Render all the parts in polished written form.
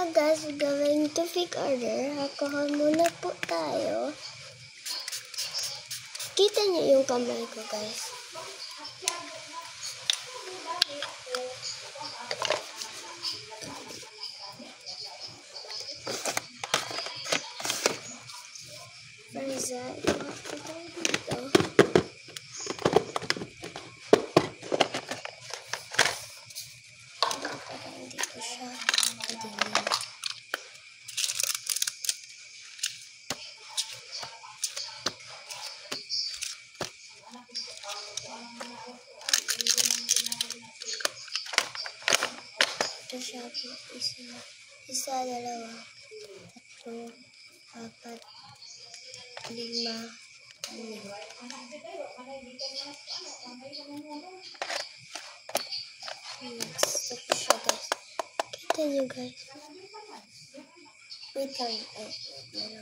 Hello guys, we're going to pick order. Alcohol muna po tayo. Kita niyo yung kamay ko guys. Friza, ito tayo dito. Hindi ko siya kadinin. Ito siya po. Isa, dalawa, tatlo, apat, 5, 6. Next, ito siya guys. Kita nyo guys. Wait lang. Ay, wait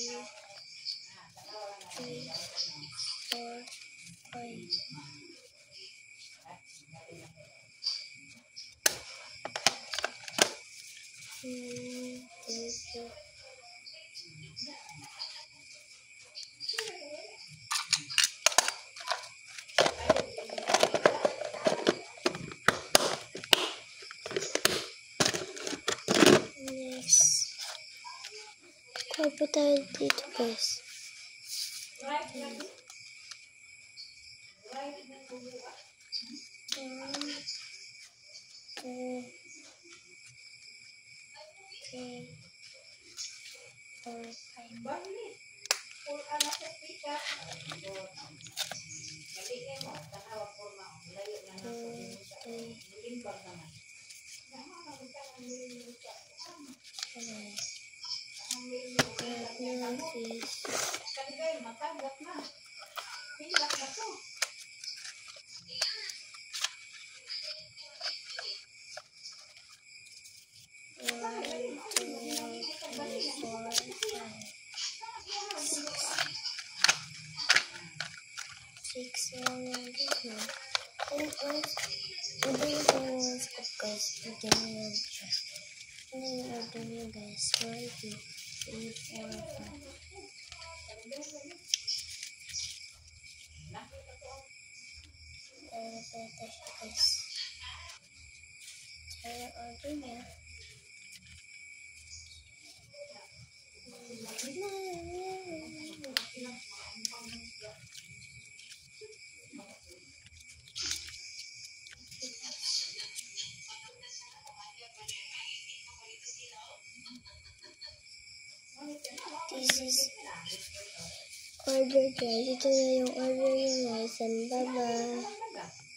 lang. 1, 2, 3, 4, 5. Next, kuha po tayo dito guys. 1, 2, 3, 4, 5. Guys, 1, 2, 3, 4, 5. Ito siya guys. Saya order niya. This is order guys. Ito na yung order niya guys. And bye-bye.